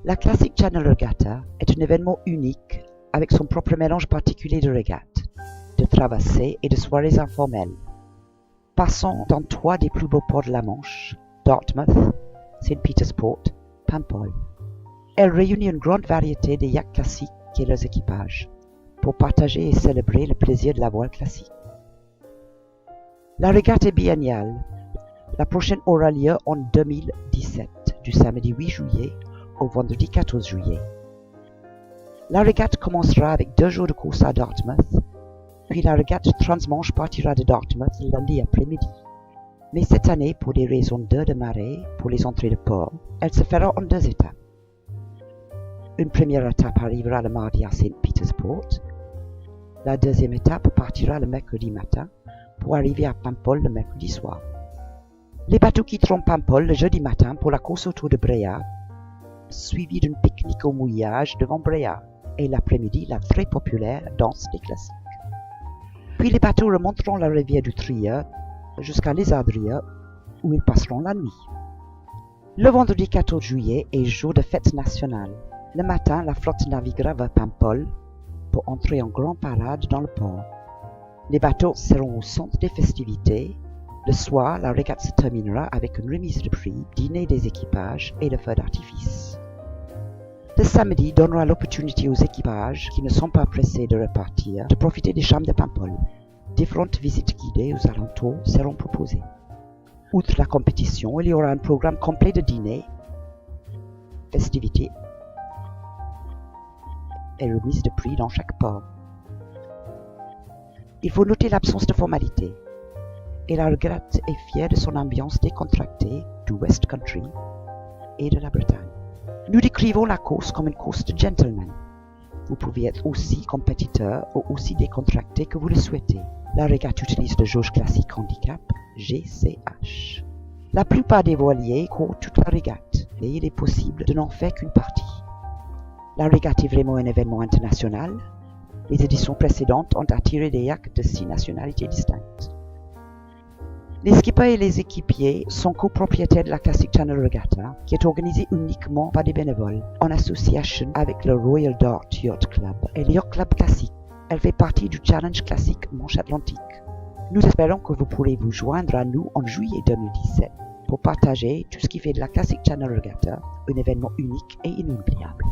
La Classic Channel Regatta est un événement unique avec son propre mélange particulier de régates, de traversées et de soirées informelles. Passant dans 3 des plus beaux ports de la Manche, Dartmouth, St. Peter's Port, Paimpol. Elle réunit une grande variété de yachts classiques et leurs équipages, pour partager et célébrer le plaisir de la voile classique. La régate est bienniale. La prochaine aura lieu en 2017, du samedi 8 juillet au vendredi 14 juillet. La régate commencera avec 2 jours de course à Dartmouth, puis la régate transmanche partira de Dartmouth le lundi après-midi. Mais cette année, pour des raisons de marée pour les entrées de port, elle se fera en 2 étapes. Une première étape arrivera le mardi à St. Peter's Port. La deuxième étape partira le mercredi matin pour arriver à Paimpol le mercredi soir. Les bateaux quitteront Paimpol le jeudi matin pour la course autour de Bréa, suivie d'un pique-nique au mouillage devant Bréa, et l'après-midi la très populaire danse des classiques. Puis les bateaux remonteront la rivière du Trieux jusqu'à Lézardrieux, où ils passeront la nuit. Le vendredi 14 juillet est jour de fête nationale. Le matin, la flotte naviguera vers Paimpol pour entrer en grande parade dans le port. Les bateaux seront au centre des festivités. Le soir, la régate se terminera avec une remise de prix, dîner des équipages et le feu d'artifice. Le samedi donnera l'opportunité aux équipages qui ne sont pas pressés de repartir de profiter des charmes de Paimpol. Différentes visites guidées aux alentours seront proposées. Outre la compétition, il y aura un programme complet de dîners, festivités et remises de prix dans chaque port. Il faut noter l'absence de formalité, et la régate est fière de son ambiance décontractée du West Country et de la Bretagne. Nous décrivons la course comme une course de gentlemen. Vous pouvez être aussi compétiteur ou aussi décontracté que vous le souhaitez. La régate utilise le jauge classique handicap GCH. La plupart des voiliers courent toute la régate, et il est possible de n'en faire qu'une partie. La régate est vraiment un événement international. Les éditions précédentes ont attiré des yachts de 6 nationalités distinctes. Les skippers et les équipiers sont copropriétaires de la Classic Channel Regatta, qui est organisée uniquement par des bénévoles, en association avec le Royal Dart Yacht Club et le Yacht Club Classique. Elle fait partie du Challenge Classique Manche Atlantique. Nous espérons que vous pourrez vous joindre à nous en juillet 2017 pour partager tout ce qui fait de la Classic Channel Regatta un événement unique et inoubliable.